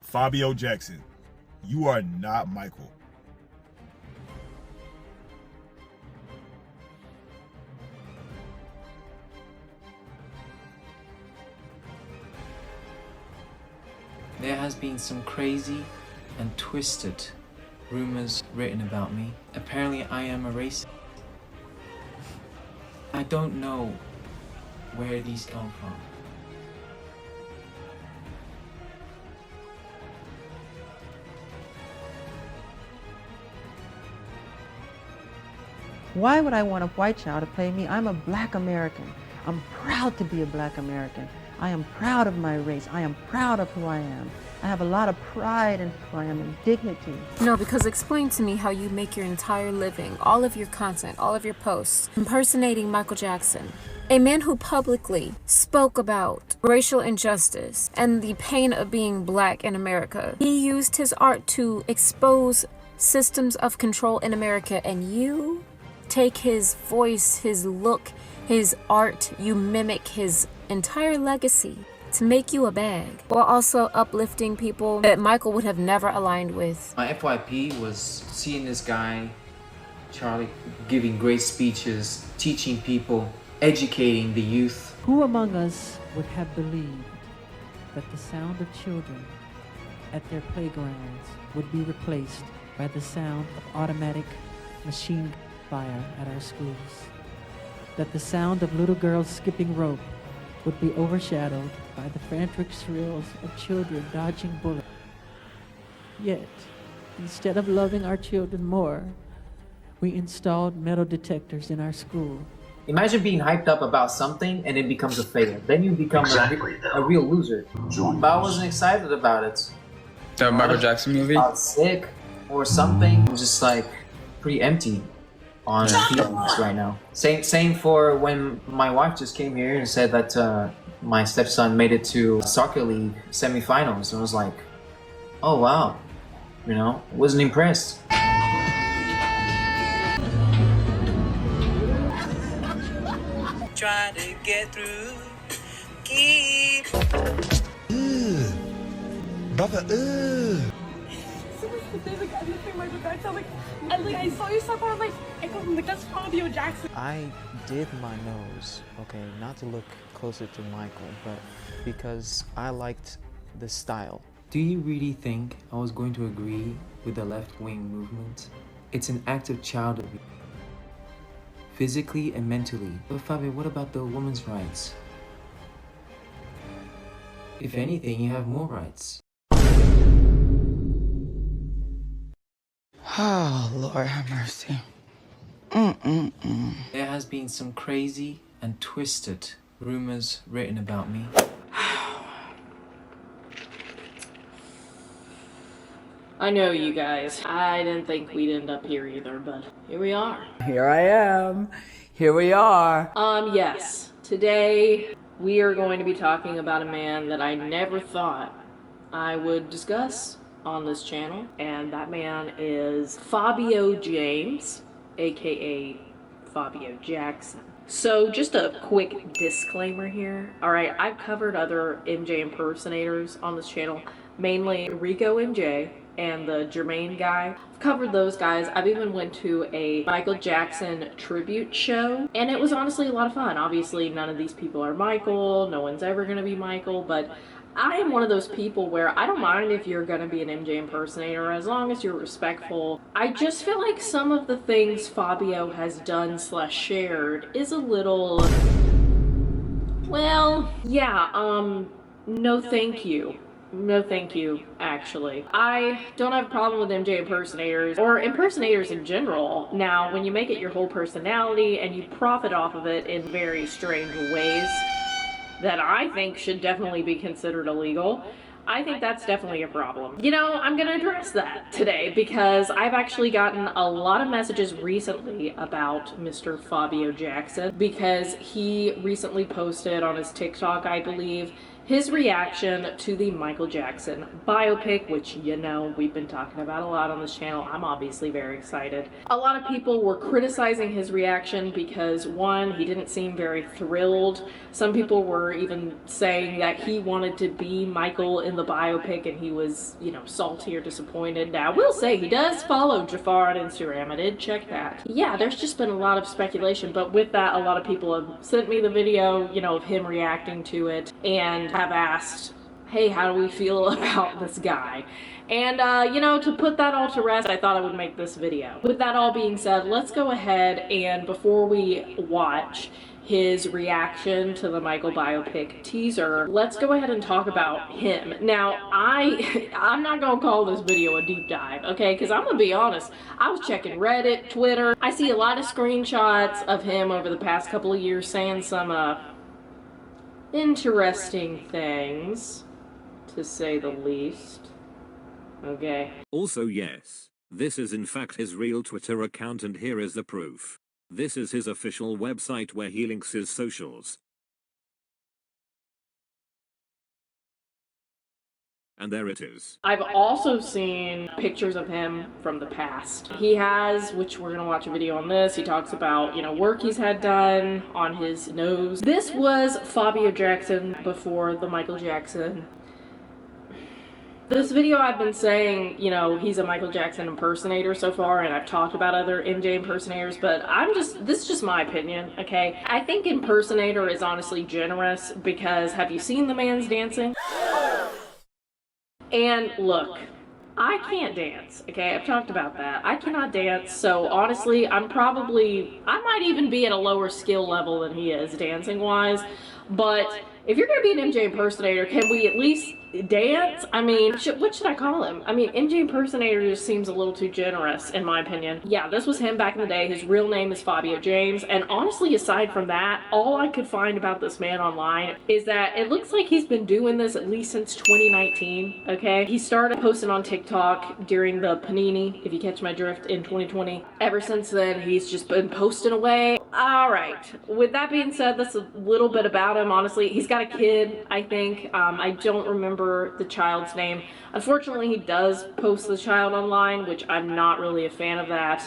Fabio Jackson, you are not Michael. There has been some crazy and twisted rumors written about me. Apparently I am a racist. I don't know where these come from. Why would I want a white child to play me? I'm a black American. I'm proud to be a black American. I am proud of my race. I am proud of who I am. I have a lot of pride in who I am and dignity. No, because explain to me how you make your entire living, all of your content, all of your posts, impersonating Michael Jackson. A man who publicly spoke about racial injustice and the pain of being black in America. He used his art to expose systems of control in America, and you take his voice, his look, his art, you mimic his entire legacy to make you a bag, while also uplifting people that Michael would have never aligned with. My FYP was seeing this guy, Charlie, giving great speeches, teaching people, educating the youth. Who among us would have believed that the sound of children at their playgrounds would be replaced by the sound of automatic machine fire at our schools? That the sound of little girls skipping rope would be overshadowed by the frantic shrills of children dodging bullets. Yet, instead of loving our children more, we installed metal detectors in our school. Imagine being hyped up about something and it becomes a failure. Then you become a real loser. But I wasn't excited about it. The Michael Jackson movie? I was sick or something. It was just like pretty empty on feelings right now. Same for when my wife just came here and said that my stepson made it to soccer league semifinals. And I was like, oh wow, you know, wasn't impressed. Try to get through, keep. Brother, I saw you stuff, I was like, that's Fabio Jackson. I did my nose, okay, not to look closer to Michael, but because I liked the style. Do you really think I was going to agree with the left-wing movement? It's an act of child abuse, physically and mentally. But Fabio, what about the women's rights? If anything, you have more rights. Oh, Lord have mercy. There has been some crazy and twisted rumors written about me. I know you guys. I didn't think we'd end up here either, but here we are. Here I am. Here we are. Yes. Today, we are going to be talking about a man that I never thought I would discuss on this channel, and that man is Fabio James, aka Fabio Jackson. So just a quick disclaimer here. Alright, I've covered other MJ impersonators on this channel, mainly Rico MJ and the Jermaine guy. I've covered those guys. I've even went to a Michael Jackson tribute show, and it was honestly a lot of fun. Obviously, none of these people are Michael. No one's ever gonna be Michael, but I am one of those people where I don't mind if you're gonna be an MJ impersonator as long as you're respectful. I just feel like some of the things Fabio has done / shared is a little, well, yeah, no thank you. No thank you, actually. I don't have a problem with MJ impersonators, or impersonators in general. Now, when you make it your whole personality and you profit off of it in very strange ways that I think should definitely be considered illegal, I think that's definitely a problem. You know, I'm gonna address that today because I've actually gotten a lot of messages recently about Mr. Fabio Jackson because he recently posted on his TikTok, I believe, his reaction to the Michael Jackson biopic, which, you know, we've been talking about a lot on this channel. I'm obviously very excited. A lot of people were criticizing his reaction because, one, he didn't seem very thrilled. Some people were even saying that he wanted to be Michael in the biopic and he was, you know, salty or disappointed. Now, I will say he does follow Jafar on Instagram. I did check that. Yeah, there's just been a lot of speculation, but with that, a lot of people have sent me the video, you know, of him reacting to it and have asked, hey, how do we feel about this guy? And, you know, to put that all to rest, I thought I would make this video. With that all being said, let's go ahead and before we watch his reaction to the Michael biopic teaser, let's go ahead and talk about him. Now, I'm not gonna call this video a deep dive, okay? Because I'm gonna be honest, I was checking Reddit, Twitter. I see a lot of screenshots of him over the past couple of years saying some, interesting things, to say the least. Okay. Also, yes, this is in fact his real Twitter account, and here is the proof. This is his official website where he links his socials. And there it is. I've also seen pictures of him from the past. He has, which we're gonna watch a video on this, he talks about, you know, work he's had done on his nose. This was Fabio Jackson before the Michael Jackson. This video I've been saying, you know, he's a Michael Jackson impersonator so far, and I've talked about other MJ impersonators, but this is just my opinion, okay? I think impersonator is honestly generous because have you seen the man's dancing? And look, I can't dance, okay? I've talked about that. I cannot dance, so honestly, I might even be at a lower skill level than he is dancing-wise, but if you're gonna be an MJ impersonator, can we at least dance? I mean, what should I call him? I mean, MJ impersonator just seems a little too generous, in my opinion. Yeah, this was him back in the day. His real name is Fabio James, and honestly, aside from that, all I could find about this man online is that it looks like he's been doing this at least since 2019, okay? He started posting on TikTok during the Panini, if you catch my drift, in 2020. Ever since then, he's just been posting away. All right, with that being said, that's a little bit about him, honestly. He's got a kid, I think. I don't remember the child's name. Unfortunately, he does post the child online, which I'm not really a fan of that.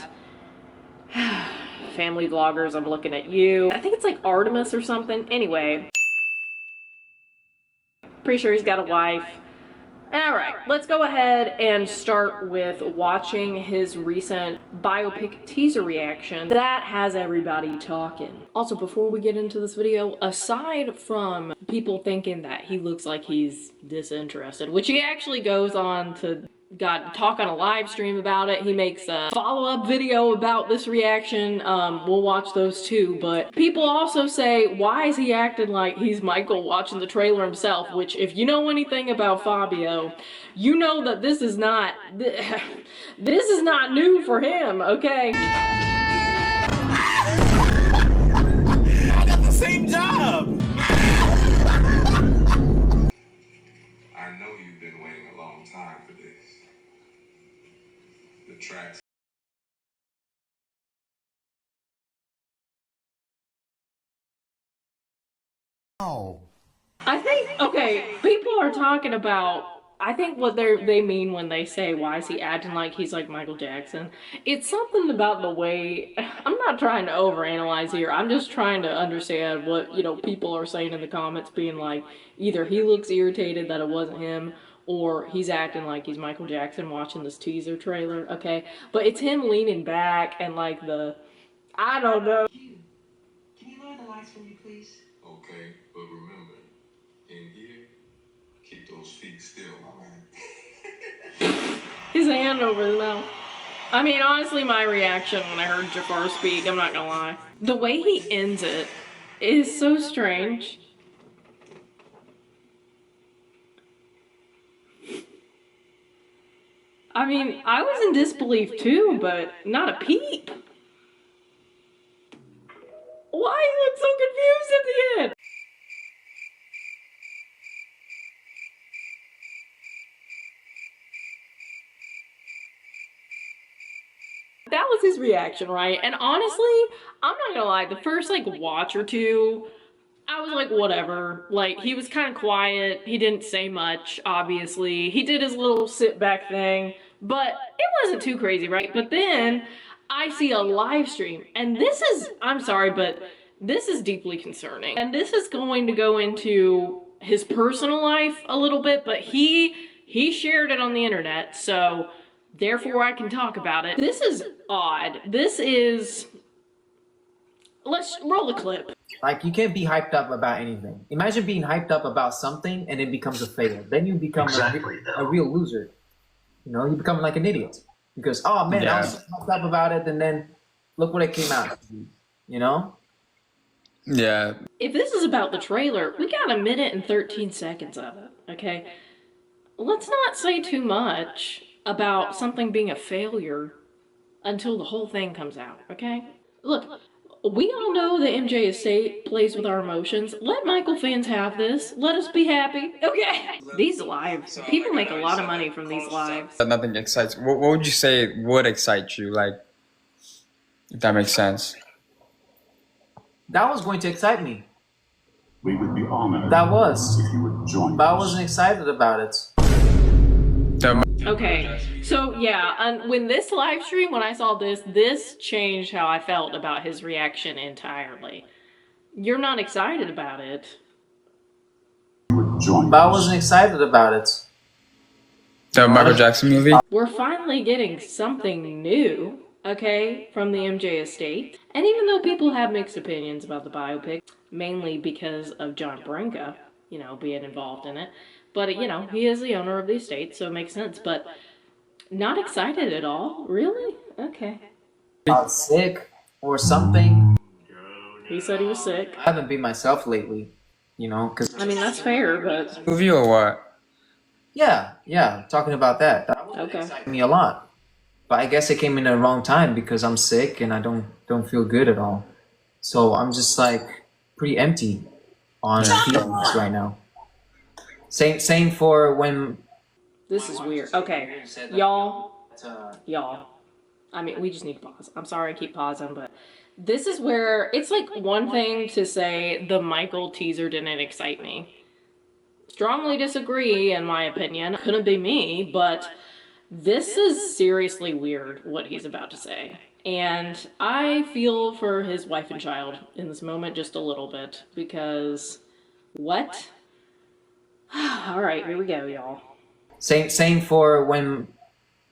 Family vloggers, I'm looking at you. I think it's like Artemis or something. Anyway. Pretty sure he's got a wife. Alright, let's go ahead and start with watching his recent biopic teaser reaction. That has everybody talking. Also, before we get into this video, aside from people thinking that he looks like he's disinterested, which he actually goes on to talk on a live stream about it. He makes a follow-up video about this reaction. We'll watch those too, but people also say, why is he acting like he's Michael watching the trailer himself? Which, if you know anything about Fabio, you know that this is not new for him, okay? I got the same job! I know you've been waiting a long time for this. The tracks. Oh. I think, okay, people are talking about, I think what they mean when they say, why is he acting like he's like Michael Jackson? It's something about the way, I'm not trying to overanalyze here, I'm just trying to understand what, you know, people are saying in the comments, being like, either he looks irritated that it wasn't him, or he's acting like he's Michael Jackson watching this teaser trailer, okay? But it's him leaning back and like I don't know. Can you lower the lights for me, please? Okay, but remember, in here, keep those feet still, my man. His hand over his mouth. I mean, honestly, my reaction when I heard Jafar speak, I'm not gonna lie. The way he ends it is so strange. I mean, I was in disbelief too, but not a peep. Why he look so confused at the end? That was his reaction, right? And honestly, I'm not gonna lie, the first like watch or two, I I was like, whatever. Like, he was kind of quiet. He didn't say much, obviously. He did his little sit back thing, but it wasn't too crazy, right? But then I see a live stream, and this is, I'm sorry, but this is deeply concerning. And this is going to go into his personal life a little bit, but he shared it on the internet, so therefore I can talk about it. This is odd. This is... Let's roll the clip. Like, you can't be hyped up about anything. Imagine being hyped up about something and it becomes a failure. Then you become a real loser. You know, you become like an idiot. Because, oh man, I was hyped up about it, and then look what it came out to be. You know? Yeah. If this is about the trailer, we got 1 minute and 13 seconds of it, okay? Let's not say too much about something being a failure until the whole thing comes out, okay? Look, we all know that MJ Estate plays with our emotions. Let Michael fans have this. Let us be happy, okay? These lives, people make a lot of money from these lives. Nothing excites. What would you say would excite you? Like, if that makes sense. That was going to excite me. We would be honored. That was. If you would join But I us. wasn't excited about it. Okay, so yeah, and when this live stream, when I saw this changed how I felt about his reaction entirely. You're not excited about it. But I wasn't excited about it. The Michael Jackson movie? We're finally getting something new, okay, from the MJ Estate. And even though people have mixed opinions about the biopic, mainly because of John Branca, you know, being involved in it, but, you know, he is the owner of the estate, so it makes sense. But not excited at all? Really? Okay. I was sick or something. He said he was sick. I haven't been myself lately, you know, because... I mean, that's fair, but... Movie or what? Yeah, talking about that. That okay. excited me a lot. But I guess it came in the wrong time because I'm sick and I don't feel good at all. So I'm just like pretty empty on feelings right now. Same for when... This is weird. Okay, y'all. I mean, we just need to pause. I'm sorry I keep pausing, but this is where it's like one thing to say the Michael teaser didn't excite me. Strongly disagree, in my opinion. Couldn't be me, but this is seriously weird what he's about to say. And I feel for his wife and child in this moment just a little bit because what? All right, here we go, y'all. Same for when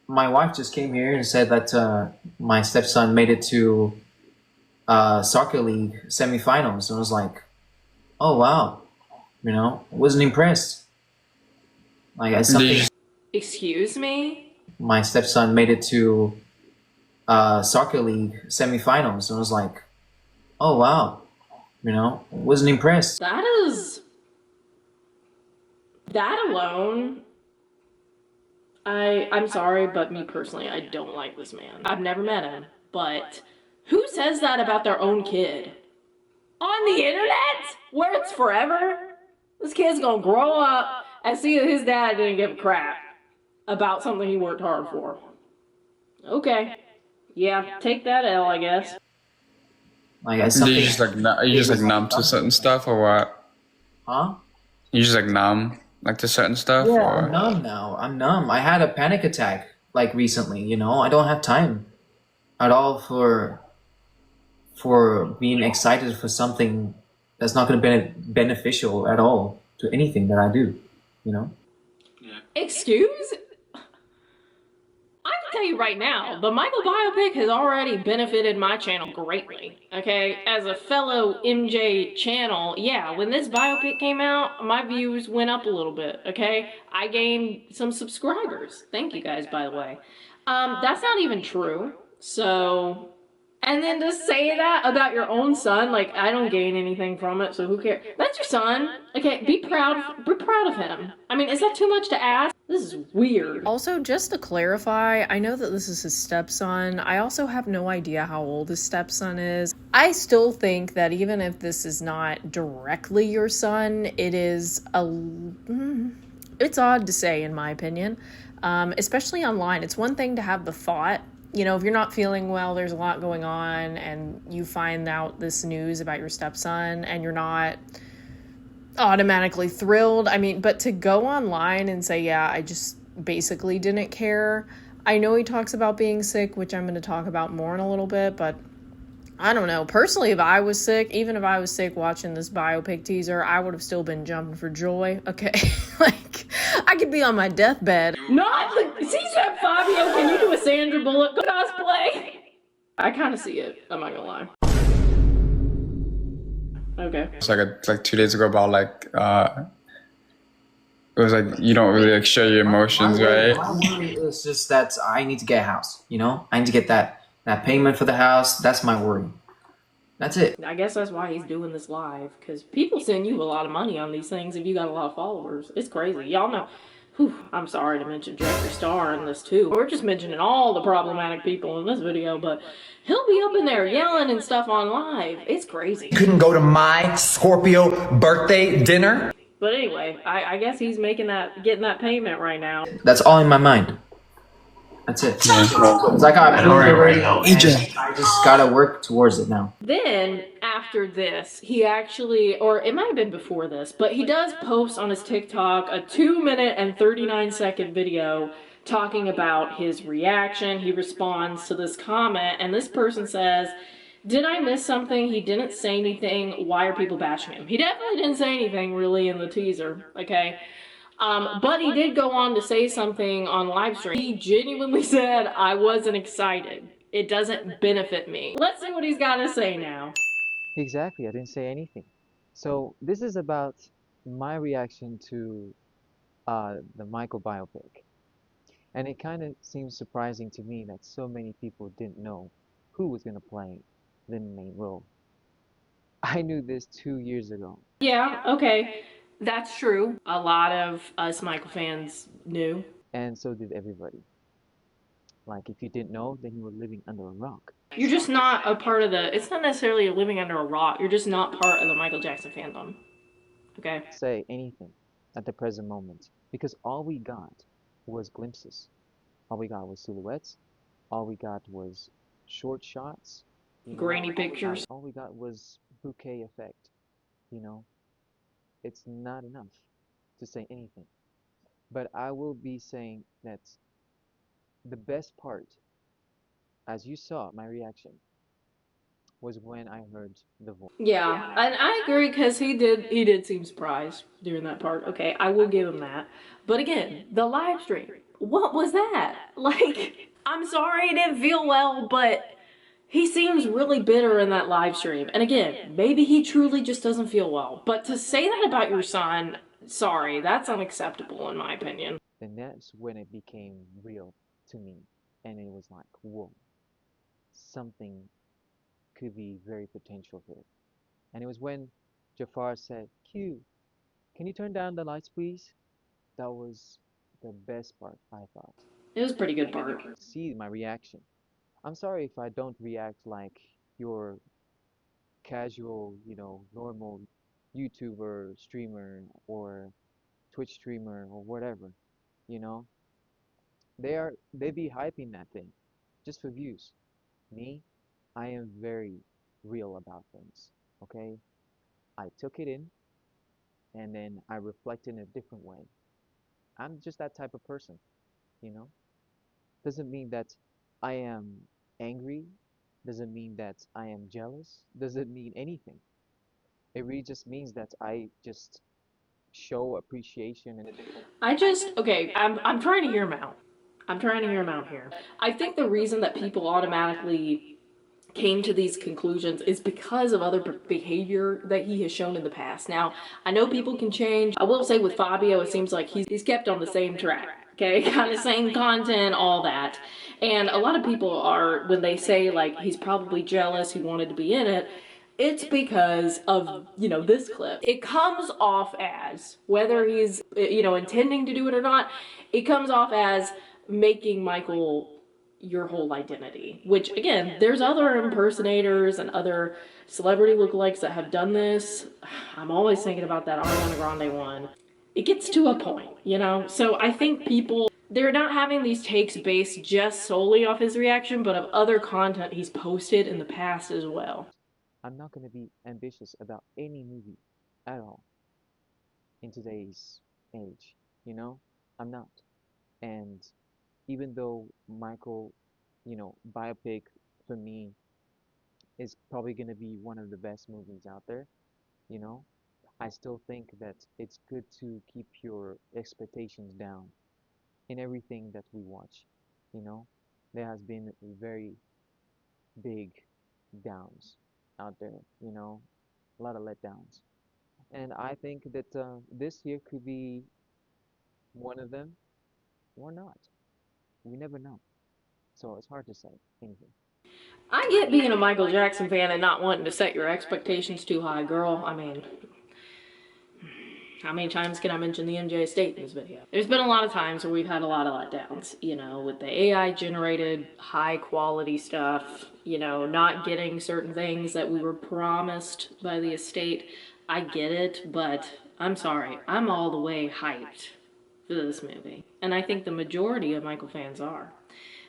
my wife just came here and said that my stepson made it to soccer league semifinals. And I was like, oh wow, you know, wasn't impressed. Like I something. Excuse me? My stepson made it to soccer league semifinals. And I was like, oh wow, you know, wasn't impressed. That alone, I'm sorry, but me personally, I don't like this man. I've never met him, but who says that about their own kid? On the internet? Where it's forever? This kid's gonna grow up and see that his dad didn't give a crap about something he worked hard for. Okay. Yeah, take that L, I guess. Like I something. Are you just like numb to certain stuff or what? Huh? You just like numb like to certain stuff? Yeah, or? I'm numb now. I'm numb. I had a panic attack like recently, you know. I don't have time at all for being excited for something that's not going to be beneficial at all to anything that I do, you know. Excuse? I can tell you right now, the Michael biopic has already benefited my channel greatly, okay? As a fellow MJ channel, yeah, when this biopic came out, my views went up a little bit, okay? I gained some subscribers. Thank you guys, by the way. That's not even true, so... And then to say that about your own son, like, I don't gain anything from it, so who cares? That's your son. Okay, be proud of him. I mean, is that too much to ask? This is weird. Also, just to clarify, I know that this is his stepson. I also have no idea how old his stepson is. I still think that even if this is not directly your son, it is it's odd to say, in my opinion, especially online. It's one thing to have the thought. You know, if you're not feeling well, there's a lot going on, and you find out this news about your stepson, and you're not automatically thrilled. I mean, but to go online and say, yeah, I just basically didn't care. I know he talks about being sick, which I'm going to talk about more in a little bit, but I don't know. Personally, if I was sick, even if I was sick watching this biopic teaser, I would have still been jumping for joy. Okay. Like, I could be on my deathbed. Not the CSAP Fabio, can you do a Sandra Bullock cosplay? I kind of see it. I'm not going to lie. Okay. It's like 2 days ago about like it was like you don't really like share your emotions, right? My worry is just that I need to get a house. You know, I need to get that payment for the house. That's my worry. That's it. I guess that's why he's doing this live, because people send you a lot of money on these things if you got a lot of followers. It's crazy. Y'all know. Whew, I'm sorry to mention Jeffree Star in this too. We're just mentioning all the problematic people in this video, but he'll be up in there yelling and stuff on live. It's crazy. Couldn't go to my Scorpio birthday dinner. But anyway, I guess he's getting that payment right now. That's all in my mind. That's it. It's like I approved already. I just gotta work towards it now. Then, after this, he actually, or it might have been before this, but he does post on his TikTok a 2-minute and 39-second video talking about his reaction. He responds to this comment, and this person says, "Did I miss something? He didn't say anything. Why are people bashing him?" He definitely didn't say anything really in the teaser, okay? But he did go on to say something on live stream. He genuinely said, "I wasn't excited. It doesn't benefit me." Let's see what he's got to say now. Exactly, I didn't say anything. So this is about my reaction to the Michael biopic. And it kind of seems surprising to me that so many people didn't know who was going to play the main role. I knew this 2 years ago. Yeah, okay. That's true. A lot of us Michael fans knew. And so did everybody. Like, if you didn't know, then you were living under a rock. You're just not a part of it's not necessarily living under a rock. You're just not part of the Michael Jackson fandom. Okay? Say anything at the present moment. Because all we got was glimpses. All we got was silhouettes. All we got was short shots. Grainy pictures. All we got was bouquet effect. You know? It's not enough to say anything. But I will be saying that the best part, as you saw my reaction, was when I heard the voice. Yeah, and I agree, because he did seem surprised during that part. Okay, I will give him that. But again, the live stream, what was that? Like, I'm sorry it didn't feel well, but he seems really bitter in that live stream. And again, maybe he truly just doesn't feel well. But to say that about your son, sorry, that's unacceptable in my opinion. And that's when it became real to me. And it was like, whoa, something could be very potential here. And it was when Jafar said, "Q, can you turn down the lights, please?" That was the best part, I thought. It was a pretty good part. See my reaction. I'm sorry if I don't react like your casual, normal YouTuber, streamer, or Twitch streamer, or whatever, you know? They be hyping that thing just for views. Me, I am very real about things, okay? I took it in, and then I reflect in a different way. I'm just that type of person, you know? Doesn't mean that I am angry, doesn't mean that I am jealous, doesn't mean anything. It really just means that I just show appreciation in a different. Okay, I'm trying to hear him out. I'm trying to hear him out here. I think the reason that people automatically came to these conclusions is because of other behavior that he has shown in the past. Now, I know people can change. I will say with Fabio, it seems like he's kept on the same track. Okay, kind of same content, all that. And a lot of people are, when they say like he's probably jealous, he wanted to be in it, it's because of, this clip. It comes off as, whether he's, intending to do it or not, it comes off as making Michael your whole identity. Which, again, there's other impersonators and other celebrity lookalikes that have done this. I'm always thinking about that Ariana Grande one. It gets to a point, So I think people, they're not having these takes based just solely off his reaction, but of other content he's posted in the past as well. I'm not going to be ambitious about any movie at all. in today's age, you know? I'm not. And even though Michael, biopic for me is probably going to be one of the best movies out there, you know, I still think that it's good to keep your expectations down in everything that we watch, you know. There has been very big downs out there, a lot of letdowns. And I think that this year could be one of them or not. We never know. So it's hard to say anything. I get being a Michael Jackson fan and not wanting to set your expectations too high, girl. I mean, how many times can I mention the MJ estate in this video? There's been a lot of times where we've had a lot of letdowns, with the AI generated high quality stuff, not getting certain things that we were promised by the estate. I get it, but I'm sorry, I'm all the way hyped for this movie. And I think the majority of Michael fans are.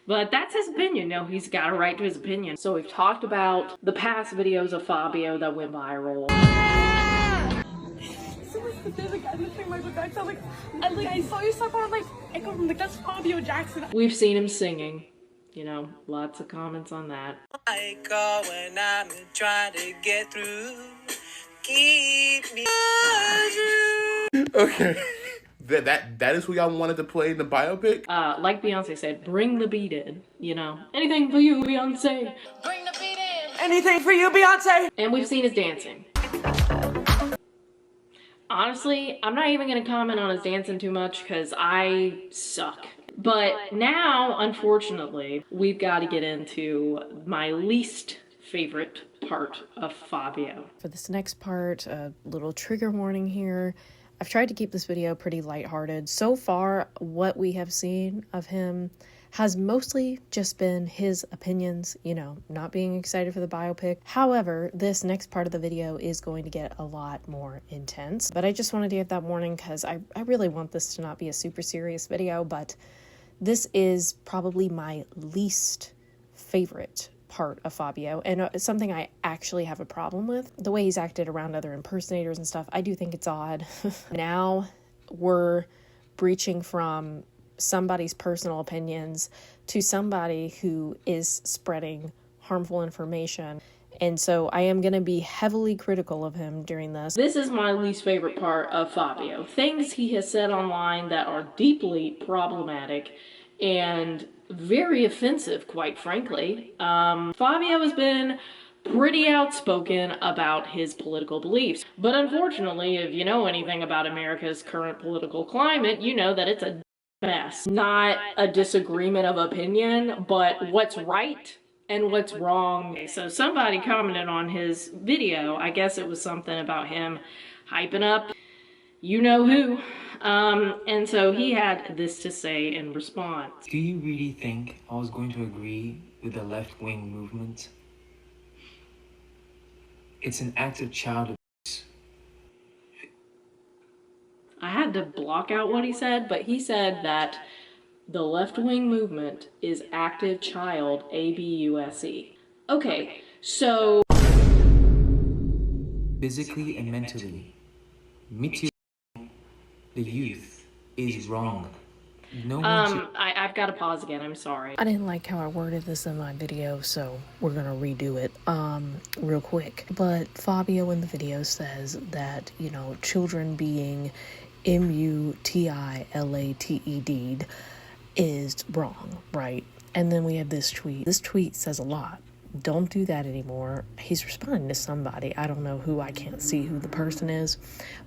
But that's his opinion. He's got a right to his opinion. So we've talked about the past videos of Fabio that went viral. I saw you stuff on that's Fabio Jackson. We've seen him singing. Lots of comments on that. I call when I'm trying to get through. Keep me. Okay. That is who y'all wanted to play in the biopic? Like Beyonce said, bring the beat in, Anything for you, Beyonce. Bring the beat in. Anything for you, Beyonce. And we've seen his dancing. Honestly, I'm not even going to comment on his dancing too much because I suck. But now, unfortunately, we've got to get into my least favorite part of Fabio. For this next part, a little trigger warning here. I've tried to keep this video pretty lighthearted. So far, what we have seen of him has mostly just been his opinions, not being excited for the biopic. However, this next part of the video is going to get a lot more intense. But I just wanted to give that warning because I really want this to not be a super serious video, but this is probably my least favorite part of Fabio, and it's something I actually have a problem with. The way he's acted around other impersonators and stuff, I do think it's odd. Now we're breaching from somebody's personal opinions to somebody who is spreading harmful information. And so I am going to be heavily critical of him during this. This is my least favorite part of Fabio. Things he has said online that are deeply problematic and very offensive, quite frankly. Fabio has been pretty outspoken about his political beliefs. But unfortunately, if you know anything about America's current political climate, you know that it's a mess. Not a disagreement of opinion, but what's right and what's wrong. So somebody commented on his video, I guess it was something about him hyping up you know who. And so he had this to say in response. Do you really think I was going to agree with the left-wing movement? It's an act of child abuse. I had to block out what he said, but he said that the left-wing movement is active child abuse. Okay, so physically and mentally, the youth is wrong. No one I've got to pause again. I'm sorry. I didn't like how I worded this in my video, so we're gonna redo it real quick. But Fabio in the video says that, children being mutilated is wrong, right? And then we have this tweet. This tweet says a lot. Don't do that anymore. He's responding to somebody. I don't know who. I can't see who the person is.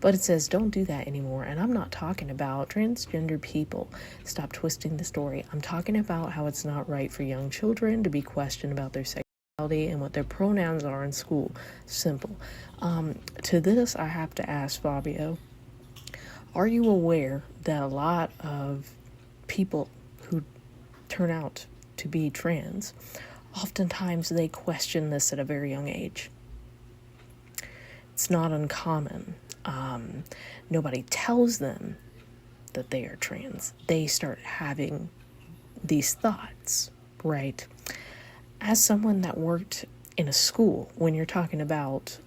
But it says, don't do that anymore. And I'm not talking about transgender people. Stop twisting the story. I'm talking about how it's not right for young children to be questioned about their sexuality and what their pronouns are in school. Simple. To this, I have to ask Fabio, are you aware that a lot of people who turn out to be trans, oftentimes they question this at a very young age? It's not uncommon. Nobody tells them that they are trans. They start having these thoughts, right? As someone that worked in a school, when you're talking about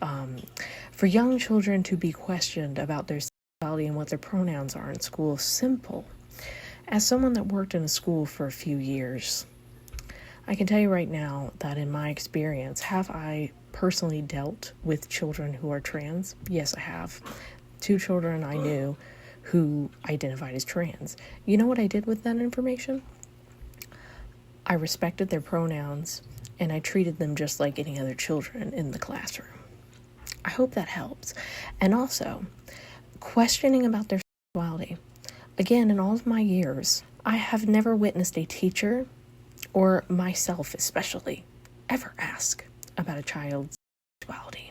for young children to be questioned about their and what their pronouns are in school simple. As someone that worked in a school for a few years, I can tell you right now that in my experience, have I personally dealt with children who are trans? Yes, I have. 2 children I knew who identified as trans. You know what I did with that information? I respected their pronouns and I treated them just like any other children in the classroom. I hope that helps. And also, questioning about their sexuality. Again, in all of my years, I have never witnessed a teacher, or myself especially, ever ask about a child's sexuality.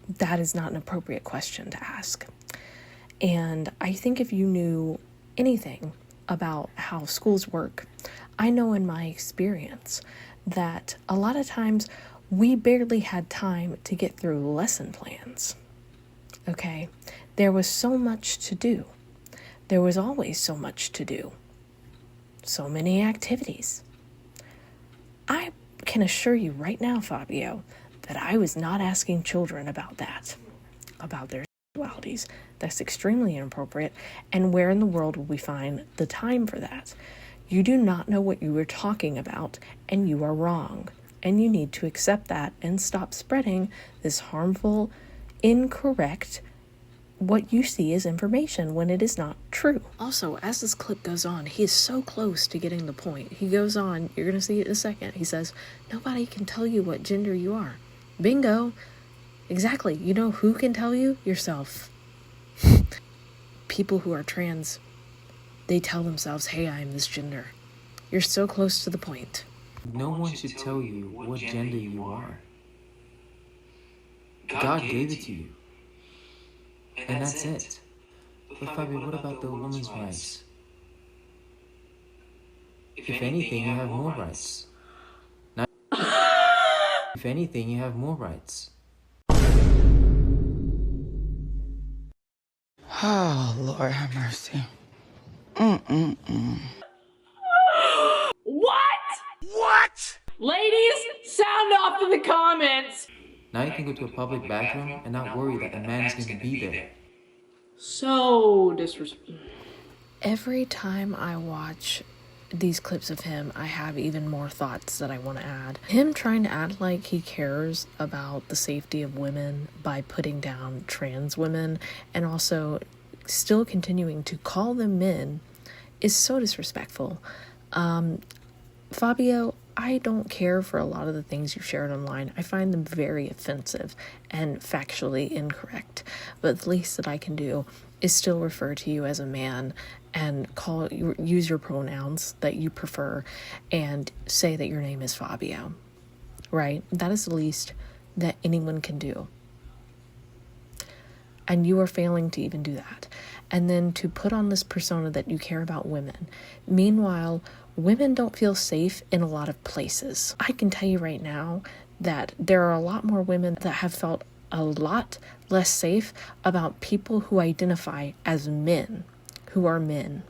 That is not an appropriate question to ask. And I think if you knew anything about how schools work, I know in my experience that a lot of times we barely had time to get through lesson plans. Okay? There was so much to do. There was always so much to do. So many activities. I can assure you right now, Fabio, that I was not asking children about that, about their sexualities. That's extremely inappropriate. And where in the world will we find the time for that? You do not know what you are talking about, and you are wrong. And you need to accept that and stop spreading this harmful, incorrect, what you see as information when it is not true. Also, as this clip goes on, he is so close to getting the point. He goes on, you're going to see it in a second. He says, nobody can tell you what gender you are. Bingo. Exactly. You know who can tell you? Yourself. People who are trans, they tell themselves, hey, I am this gender. You're so close to the point. No one should tell you what gender you are. God gave it to you. And that's it. But Fabio, what about the women's rights? If anything, you have more rights. If anything, you have more rights. Oh, Lord have mercy. What? Ladies, sound off in the comments. Now you can go to a public bathroom and not worry that a man is going to be there. So disrespectful. Every time I watch these clips of him, I have even more thoughts that I want to add. Him trying to act like he cares about the safety of women by putting down trans women and also still continuing to call them men is so disrespectful. Fabio, I don't care for a lot of the things you've shared online. I find them very offensive and factually incorrect. But the least that I can do is still refer to you as a man and use your pronouns that you prefer and say that your name is Fabio, right? That is the least that anyone can do. And you are failing to even do that. And then to put on this persona that you care about women. Meanwhile, women don't feel safe in a lot of places. I can tell you right now that there are a lot more women that have felt a lot less safe about people who identify as men, who are men.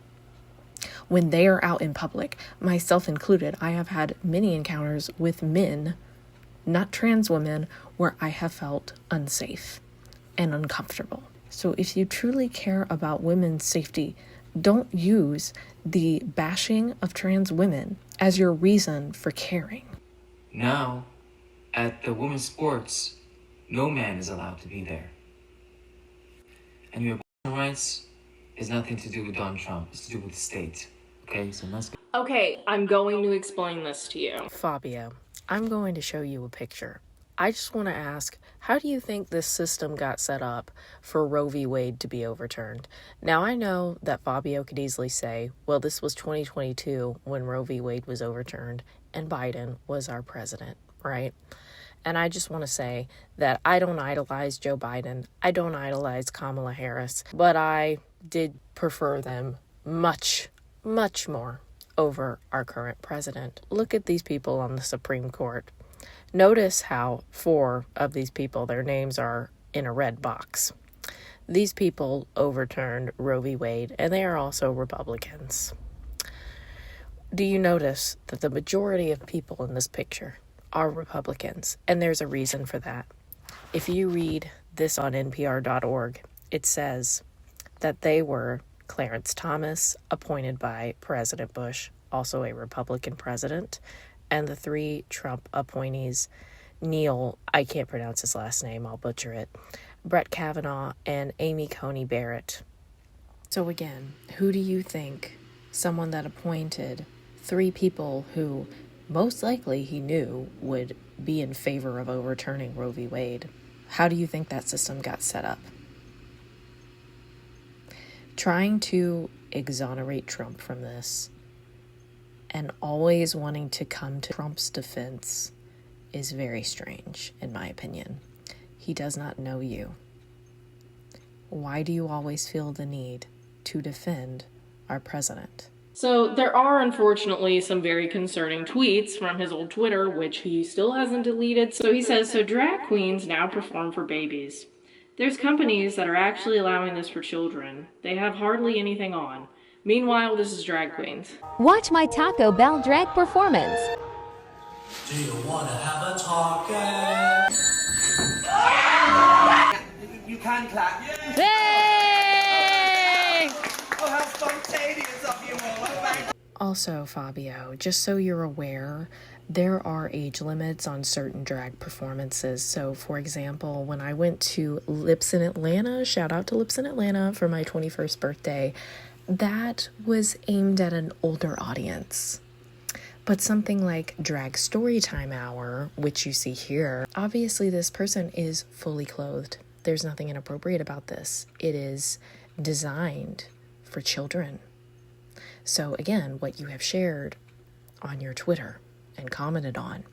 When they are out in public, myself included, I have had many encounters with men, not trans women, where I have felt unsafe and uncomfortable. So if you truly care about women's safety, don't use the bashing of trans women as your reason for caring. Now, at the women's sports, no man is allowed to be there. And your rights is nothing to do with Donald Trump. It's to do with the state. Okay, so let's go. Okay, I'm going to explain this to you. Fabio, I'm going to show you a picture. I just want to ask, how do you think this system got set up for Roe v. Wade to be overturned? Now, I know that Fabio could easily say, well, this was 2022 when Roe v. Wade was overturned and Biden was our president, right? And I just want to say that I don't idolize Joe Biden. I don't idolize Kamala Harris, but I did prefer them much, much more over our current president. Look at these people on the Supreme Court. Notice how 4 of these people, their names are in a red box. These people overturned Roe v. Wade, and they are also Republicans. Do you notice that the majority of people in this picture are Republicans? And there's a reason for that. If you read this on NPR.org. It says that they were Clarence Thomas, appointed by President Bush, also a Republican president, and the 3 Trump appointees, Neil, I can't pronounce his last name, I'll butcher it, Brett Kavanaugh, and Amy Coney Barrett. So again, who do you think someone that appointed 3 people who most likely he knew would be in favor of overturning Roe v. Wade, how do you think that system got set up? Trying to exonerate Trump from this and always wanting to come to Trump's defense is very strange, in my opinion. He does not know you. Why do you always feel the need to defend our president? So there are unfortunately some very concerning tweets from his old Twitter, which he still hasn't deleted. So he says, so drag queens now perform for babies. There's companies that are actually allowing this for children. They have hardly anything on. Meanwhile, this is drag queens. Watch my Taco Bell drag performance. Do you wanna have a talk? You can clap. Yay! Oh, how spontaneous of you all. Also, Fabio, just so you're aware, there are age limits on certain drag performances. So, for example, when I went to Lips in Atlanta, shout out to Lips in Atlanta for my 21st birthday, that was aimed at an older audience. But something like Drag Storytime Hour, which you see here, obviously this person is fully clothed. There's nothing inappropriate about this. It is designed for children. So again, what you have shared on your Twitter and commented on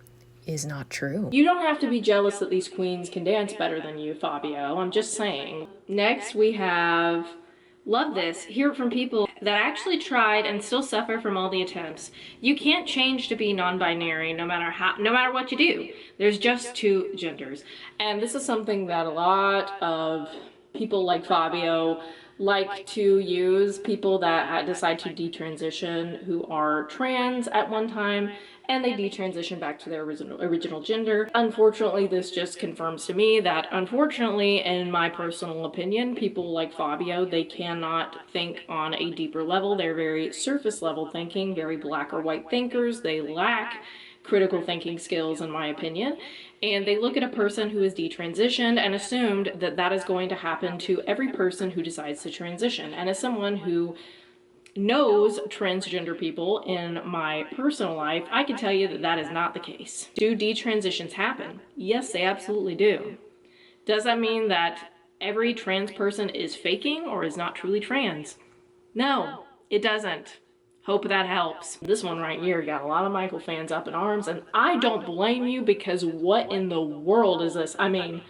is not true. You don't have to be jealous that these queens can dance better than you, Fabio. I'm just saying. Next, we have, love this, hear it from people that actually tried and still suffer from all the attempts. You can't change to be non-binary no matter what you do. There's just 2 genders. And this is something that a lot of people like Fabio like to use, people that decide to detransition who are trans at one time and they detransition back to their original gender. Unfortunately, this just confirms to me that, unfortunately, in my personal opinion, people like Fabio, they cannot think on a deeper level. They're very surface level thinking, very black or white thinkers. They lack critical thinking skills, in my opinion. And they look at a person who is detransitioned and assumed that that is going to happen to every person who decides to transition. And as someone who knows transgender people in my personal life, I can tell you that that is not the case. Do detransitions happen? Yes, they absolutely do. Does that mean that every trans person is faking or is not truly trans? No, it doesn't. Hope that helps. This one right here got a lot of Michael fans up in arms, and I don't blame you, because what in the world is this? I mean,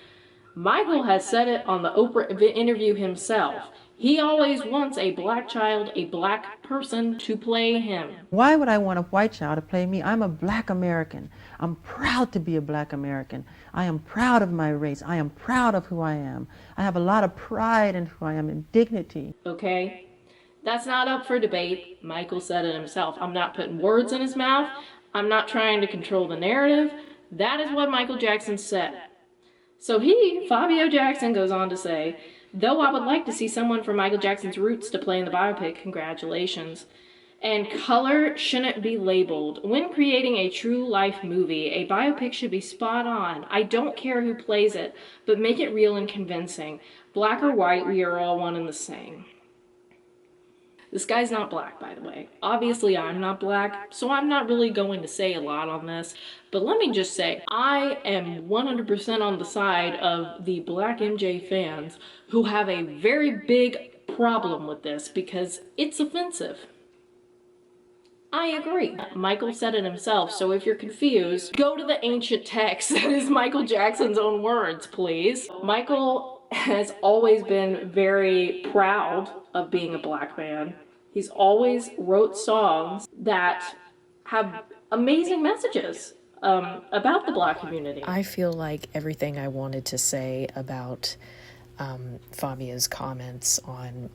Michael has said it on the Oprah interview himself. He always wants a black child, a black person to play him. Why would I want a white child to play me? I'm a black American. I'm proud to be a black American. I am proud of my race. I am proud of who I am. I have a lot of pride in who I am and dignity. Okay? That's not up for debate. Michael said it himself. I'm not putting words in his mouth. I'm not trying to control the narrative. That is what Michael Jackson said. So Fabio Jackson, goes on to say, though I would like to see someone from Michael Jackson's roots to play in the biopic, congratulations. And color shouldn't be labeled. When creating a true life movie, a biopic should be spot on. I don't care who plays it, but make it real and convincing. Black or white, we are all one and the same. This guy's not black, by the way. Obviously, I'm not black, so I'm not really going to say a lot on this. But let me just say, I am 100% on the side of the Black MJ fans who have a very big problem with this because it's offensive. I agree. Michael said it himself, so if you're confused, go to the ancient text. That is Michael Jackson's own words, please. Michael has always been very proud of being a black man. He's always wrote songs that have amazing messages about the black community. I feel like everything I wanted to say about Fabio's comments on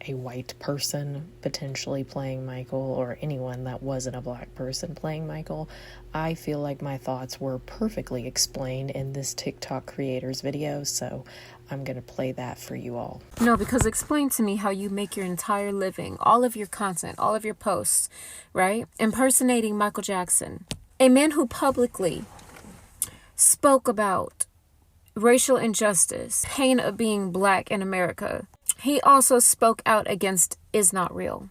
a white person potentially playing Michael, or anyone that wasn't a black person playing Michael, I feel like my thoughts were perfectly explained in this TikTok creator's video, so I'm gonna play that for you all. No, because explain to me how you make your entire living, all of your content, all of your posts, right? Impersonating Michael Jackson, a man who publicly spoke about racial injustice, pain of being black in America. He also spoke out against Is Not Real.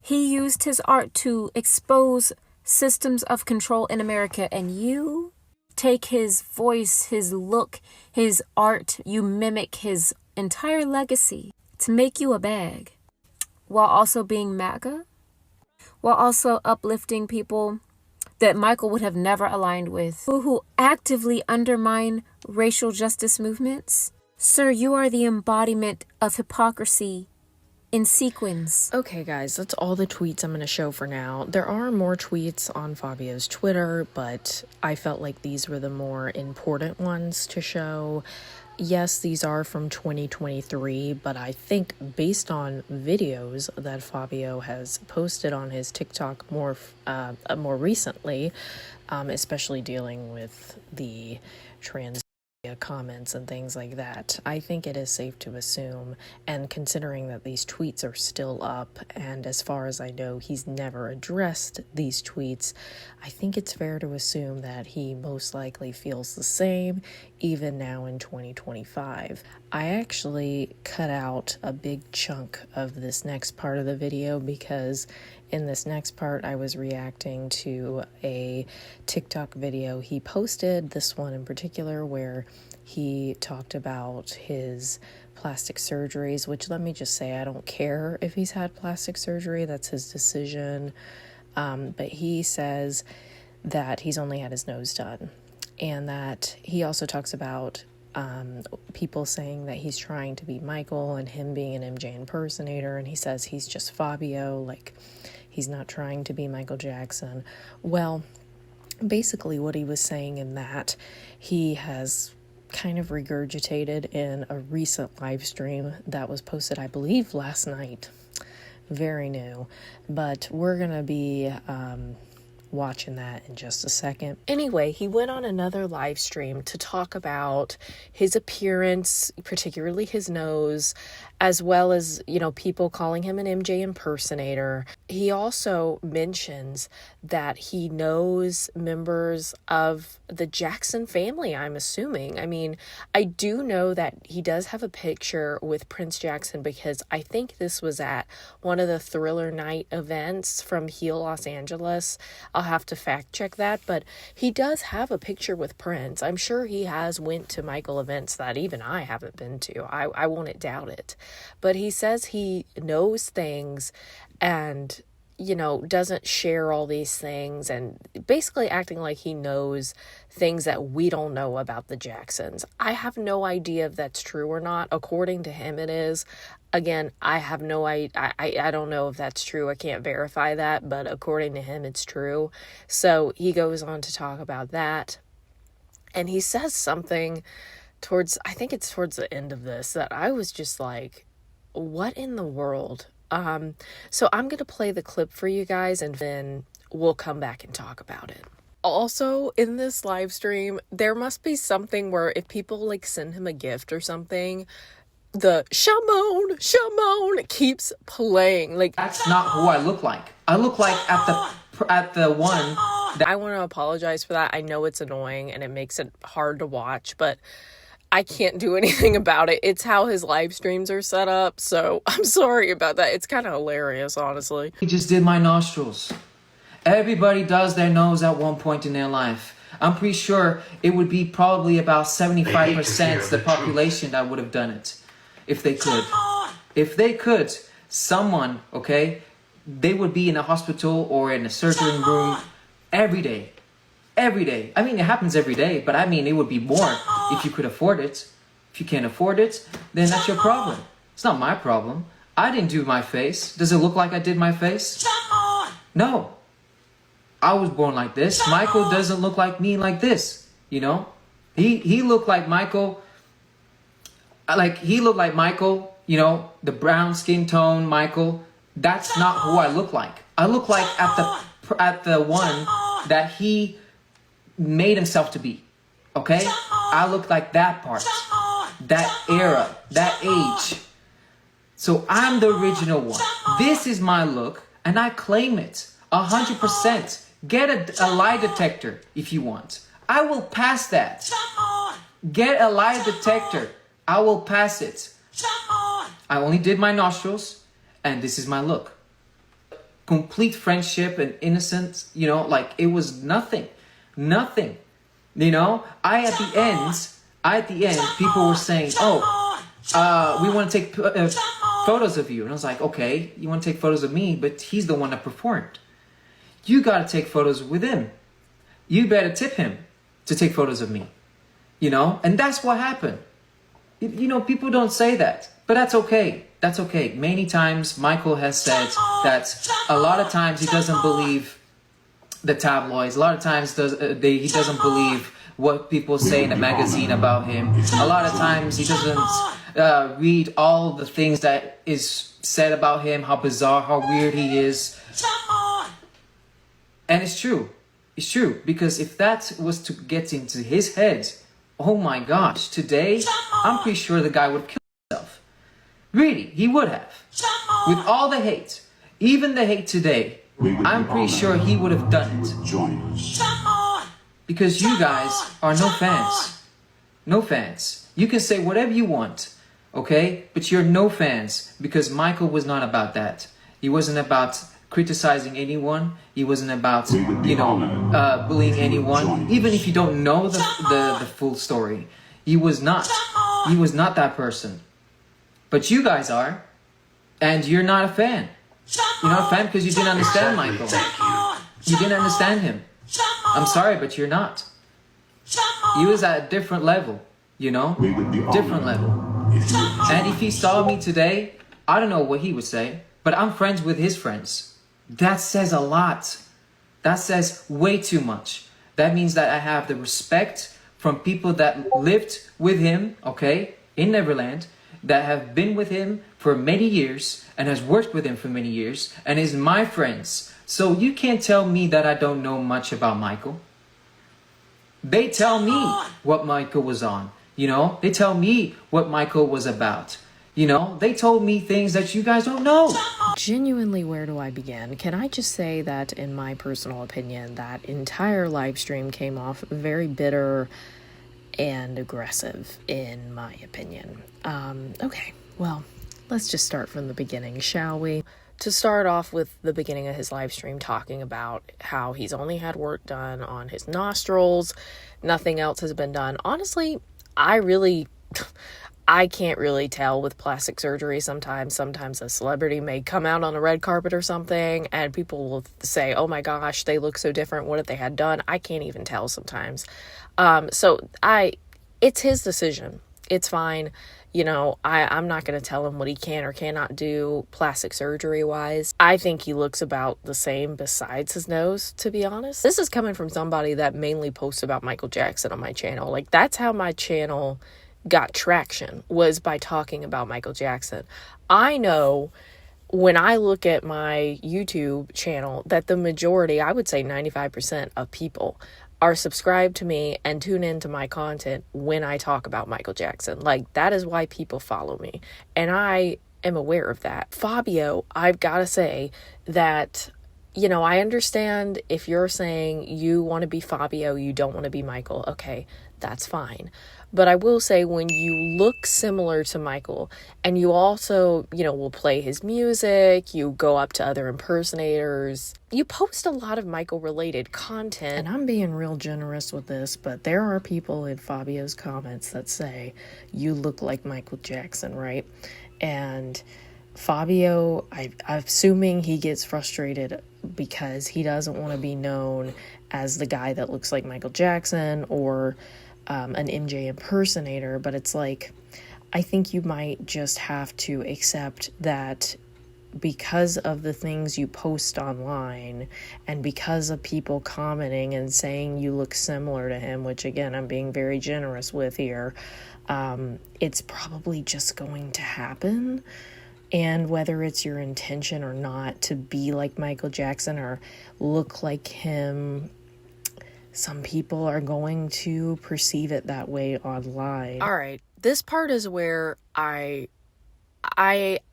He used his art to expose systems of control in America, and you take his voice, his look, his art, you mimic his entire legacy to make you a bag, while also being MAGA, while also uplifting people that Michael would have never aligned with, who actively undermine racial justice movements. Sir, you are the embodiment of hypocrisy in sequins. Okay guys, that's all the tweets I'm going to show for now. There are more tweets on Fabio's Twitter, but I felt like these were the more important ones to show. Yes, these are from 2023, but I think based on videos that Fabio has posted on his TikTok more recently, especially dealing with the trans comments and things like that, I think it is safe to assume, and considering that these tweets are still up, and as far as I know he's never addressed these tweets, I think it's fair to assume that he most likely feels the same even now in 2025. I actually cut out a big chunk of this next part of the video because in this next part, I was reacting to a TikTok video he posted, this one in particular, where he talked about his plastic surgeries, which let me just say, I don't care if he's had plastic surgery, that's his decision. But he says that he's only had his nose done, and that he also talks about people saying that he's trying to be Michael and him being an MJ impersonator, and he says he's just Fabio, like he's not trying to be Michael Jackson. Well, basically what he was saying in that, he has kind of regurgitated in a recent live stream that was posted, I believe, last night. Very new, but we're gonna be watching that in just a second. Anyway, he went on another live stream to talk about his appearance, particularly his nose, as well as, you know, people calling him an MJ impersonator. He also mentions that he knows members of the Jackson family, I'm assuming. I mean, I do know that he does have a picture with Prince Jackson because I think this was at one of the Thriller Night events from Heal Los Angeles. I'll have to fact check that, but he does have a picture with Prince. I'm sure he has went to Michael events that even I haven't been to. I won't doubt it. But he says he knows things and, you know, doesn't share all these things, and basically acting like he knows things that we don't know about the Jacksons. I have no idea if that's true or not. According to him, it is. Again, I have no idea. I don't know if that's true. I can't verify that, but according to him, it's true. So he goes on to talk about that. And he says something I think it's towards the end of this, that I was just like, what in the world? So I'm going to play the clip for you guys, and then we'll come back and talk about it. Also, in this live stream, there must be something where if people like send him a gift or something, the Shamon keeps playing. Like, that's not who I look like. I look like at the one. I want to apologize for that. I know it's annoying and it makes it hard to watch, but I can't do anything about it. It's how his live streams are set up, so I'm sorry about that. It's kind of hilarious, honestly. He just did my nostrils. Everybody does their nose at one point in their life. I'm pretty sure it would be probably about 75% the population that would have done it. If they could. If they could, someone, okay, they would be in a hospital or in a surgery room every day. Every day. I mean, it happens every day, but I mean, it would be more if you could afford it. If you can't afford it, then that's your problem. It's not my problem. I didn't do my face. Does it look like I did my face? No. I was born like this. Michael doesn't look like me like this, you know? He looked like Michael, you know, the brown skin tone Michael, that's not who I look like. I look like at the one that he made himself to be. Okay? I look like that part, that era, that age. So I'm the original one. This is my look, and I claim it 100%. Get a lie detector if you want. I will pass that. Get a lie detector. I will pass it. I only did my nostrils, and this is my look. Complete friendship and innocence, you know, like it was nothing. Nothing. You know, at the end, people were saying, we want to take photos of you. And I was like, okay, you want to take photos of me, but he's the one that performed. You got to take photos with him. You better tip him to take photos of me. You know, and that's what happened. You know, people don't say that, but that's okay. That's okay. Many times Michael has said that a lot of times he doesn't believe the tabloids. A lot of times he doesn't believe what people say in a magazine about him. A lot of times he doesn't read all the things that is said about him, how bizarre, how weird he is. And it's true. It's true. Because if that was to get into his head, oh my gosh, today, I'm pretty sure the guy would kill himself. Really, he would have. With all the hate, even the hate today, I'm pretty sure he would have done it. Because you guys are no fans. No fans. You can say whatever you want, okay? But you're no fans because Michael was not about that. He wasn't about criticizing anyone. He wasn't about, you know, bullying anyone. Even if you don't know the full story. He was not. He was not that person. But you guys are. And you're not a fan. You're not a fan because you didn't understand Michael. You didn't understand him. I'm sorry, but you're not. He was at a different level, you know? Different level. And if he saw me today, I don't know what he would say, but I'm friends with his friends. That says a lot. That says way too much. That means that I have the respect from people that lived with him, okay, in Neverland, that have been with him for many years and has worked with him for many years and is my friends. So you can't tell me that I don't know much about Michael. They tell me what Michael was on, you know? They tell me what Michael was about. You know, they told me things that you guys don't know. Genuinely, where do I begin? Can I just say that, in my personal opinion, that entire live stream came off very bitter and aggressive, in my opinion. Okay, well, let's just start from the beginning, shall we? To start off with the beginning of his live stream, talking about how he's only had work done on his nostrils, nothing else has been done. Honestly, I can't really tell with plastic surgery sometimes. Sometimes a celebrity may come out on a red carpet or something and people will say, oh my gosh, they look so different. What if they had done? I can't even tell sometimes. It's his decision. It's fine. You know, I'm not going to tell him what he can or cannot do plastic surgery wise. I think he looks about the same besides his nose, to be honest. This is coming from somebody that mainly posts about Michael Jackson on my channel. Like, that's how my channel got traction, was by talking about Michael Jackson. I know when I look at my YouTube channel that the majority, I would say 95% of people are subscribed to me and tune into my content when I talk about Michael Jackson. Like, that is why people follow me. And I am aware of that. Fabio, I've got to say that, you know, I understand if you're saying you want to be Fabio, you don't want to be Michael. Okay, that's fine. But I will say, when you look similar to Michael and you also, you know, will play his music, you go up to other impersonators, you post a lot of Michael related content. And I'm being real generous with this, but there are people in Fabio's comments that say, you look like Michael Jackson, right? And Fabio, I'm assuming he gets frustrated because he doesn't want to be known as the guy that looks like Michael Jackson or an MJ impersonator, but it's like, I think you might just have to accept that because of the things you post online and because of people commenting and saying you look similar to him, which again, I'm being very generous with here, it's probably just going to happen. And whether it's your intention or not to be like Michael Jackson or look like him, some people are going to perceive it that way online. All right, this part is where I,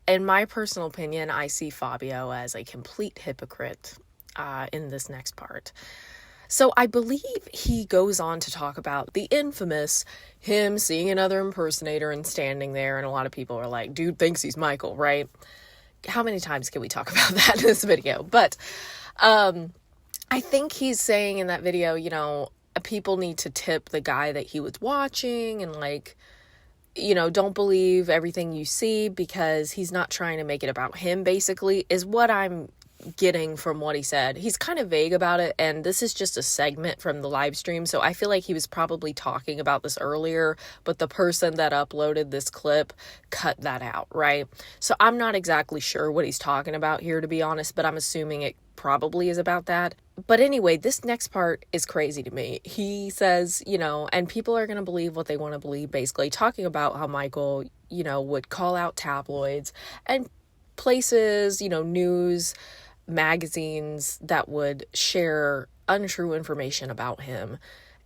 in my personal opinion, I see Fabio as a complete hypocrite in this next part. So I believe he goes on to talk about the infamous him seeing another impersonator and standing there, and a lot of people are like, dude thinks he's Michael, right? How many times can we talk about that in this video? But I think he's saying in that video, you know, people need to tip the guy that he was watching and like, you know, don't believe everything you see because he's not trying to make it about him, basically, is what I'm getting from what he said. He's kind of vague about it, and this is just a segment from the live stream, so I feel like he was probably talking about this earlier, but the person that uploaded this clip cut that out, right? So I'm not exactly sure what he's talking about here, to be honest, but I'm assuming it probably is about that. But anyway, this next part is crazy to me. He says, you know, and people are going to believe what they want to believe, basically talking about how Michael, you know, would call out tabloids and places, you know, news magazines that would share untrue information about him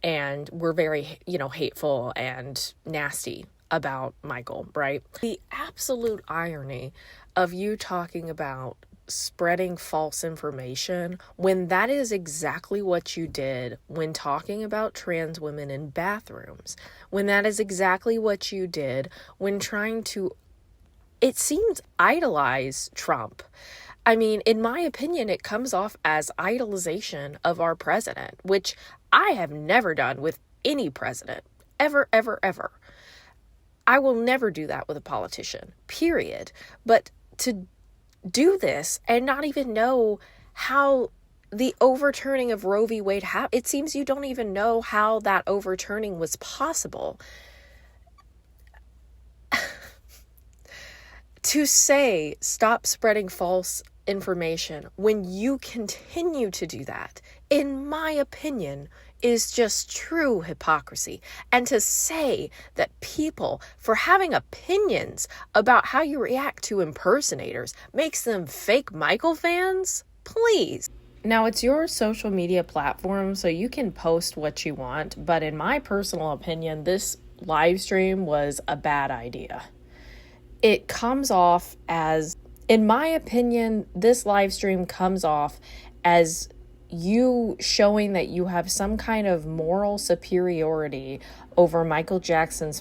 and were very, you know, hateful and nasty about Michael, right? The absolute irony of you talking about spreading false information when that is exactly what you did when talking about trans women in bathrooms, when that is exactly what you did when trying to, it seems, idolize Trump. I mean, in my opinion, it comes off as idolization of our president, which I have never done with any president, ever, ever, ever. I will never do that with a politician, period. But to do this and not even know how the overturning of Roe v. Wade happened, it seems you don't even know how that overturning was possible. To say, stop spreading false information when you continue to do that, in my opinion, is just true hypocrisy. And to say that people, for having opinions about how you react to impersonators, makes them fake Michael fans? Please. Now, it's your social media platform, so you can post what you want, but in my personal opinion, this live stream was a bad idea. It comes off as, in my opinion, this live stream comes off as you showing that you have some kind of moral superiority over Michael Jackson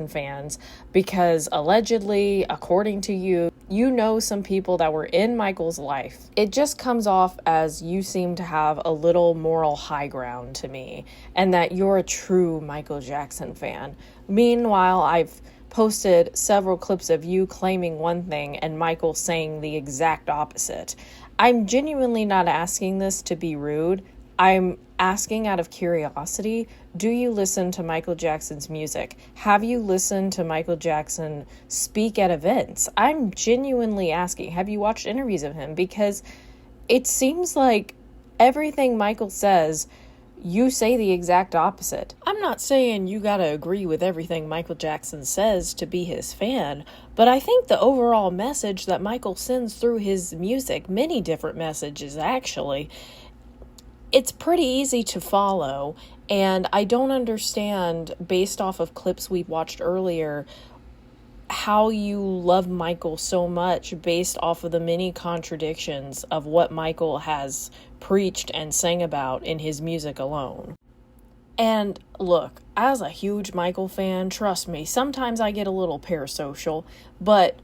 fans because allegedly, according to you, you know some people that were in Michael's life. It just comes off as you seem to have a little moral high ground to me and that you're a true Michael Jackson fan. Meanwhile, I've posted several clips of you claiming one thing and Michael saying the exact opposite. I'm genuinely not asking this to be rude. I'm asking out of curiosity, do you listen to Michael Jackson's music? Have you listened to Michael Jackson speak at events? I'm genuinely asking, have you watched interviews of him? Because it seems like everything Michael says, you say the exact opposite. I'm not saying you gotta agree with everything Michael Jackson says to be his fan, but I think the overall message that Michael sends through his music, many different messages actually, it's pretty easy to follow, and I don't understand, based off of clips we've watched earlier, how you love Michael so much based off of the many contradictions of what Michael has preached and sang about in his music alone. And look, as a huge Michael fan, trust me, sometimes I get a little parasocial, but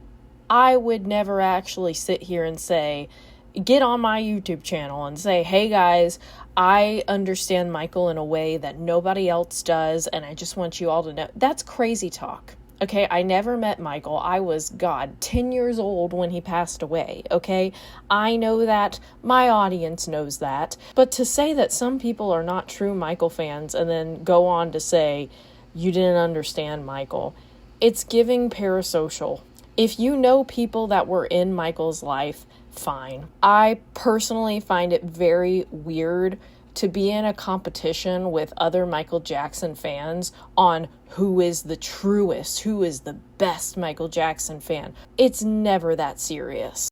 I would never actually sit here and say, get on my YouTube channel and say, hey guys, I understand Michael in a way that nobody else does, and I just want you all to know. That's crazy talk. Okay, I never met Michael. I was, 10 years old when he passed away, okay? I know that. My audience knows that. But to say that some people are not true Michael fans and then go on to say, you didn't understand Michael, it's giving parasocial. If you know people that were in Michael's life, fine. I personally find it very weird to be in a competition with other Michael Jackson fans on who is the truest, who is the best Michael Jackson fan. It's never that serious.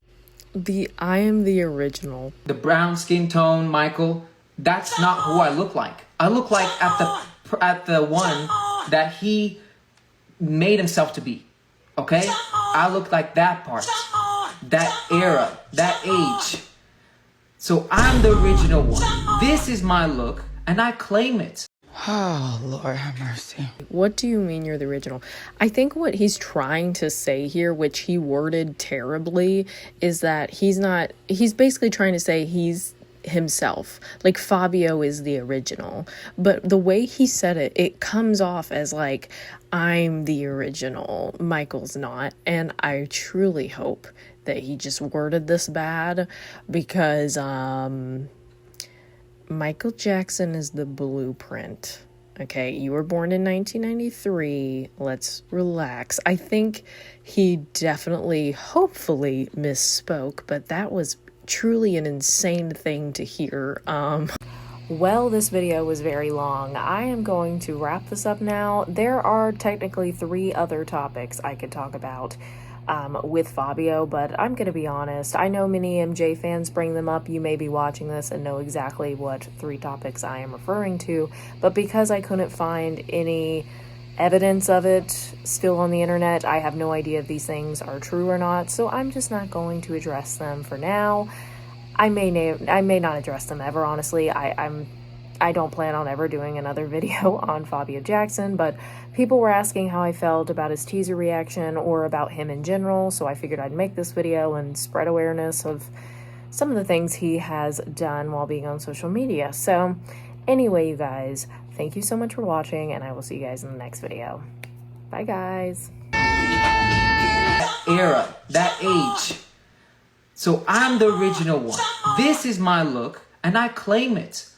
I am the original. The brown skin tone, Michael, that's not who I look like. I look like at the one that he made himself to be. Okay? I look like that part, that era, that age. So I'm the original one. This is my look, and I claim it. Oh, Lord have mercy. What do you mean you're the original? I think what he's trying to say here, which he worded terribly, is that he's basically trying to say he's himself. Like Fabio is the original. But the way he said it, it comes off as like, I'm the original, Michael's not. And I truly hope that he just worded this bad, because Michael Jackson is the blueprint. Okay, you were born in 1993. Let's relax. I think he definitely, hopefully misspoke, but that was truly an insane thing to hear. Well, this video was very long. I am going to wrap this up now. There are technically 3 other topics I could talk about with Fabio, but I'm gonna be honest, I know many MJ fans bring them up. You may be watching this and know exactly what 3 topics I am referring to, but because I couldn't find any evidence of it still on the internet, I have no idea if these things are true or not, so I'm just not going to address them for now. I may not address them ever, honestly. I don't plan on ever doing another video on Fabio Jackson, but people were asking how I felt about his teaser reaction or about him in general, so I figured I'd make this video and spread awareness of some of the things he has done while being on social media. So anyway, you guys, thank you so much for watching, and I will see you guys in the next video. Bye, guys. That era, that age. So I'm the original one. This is my look, and I claim it.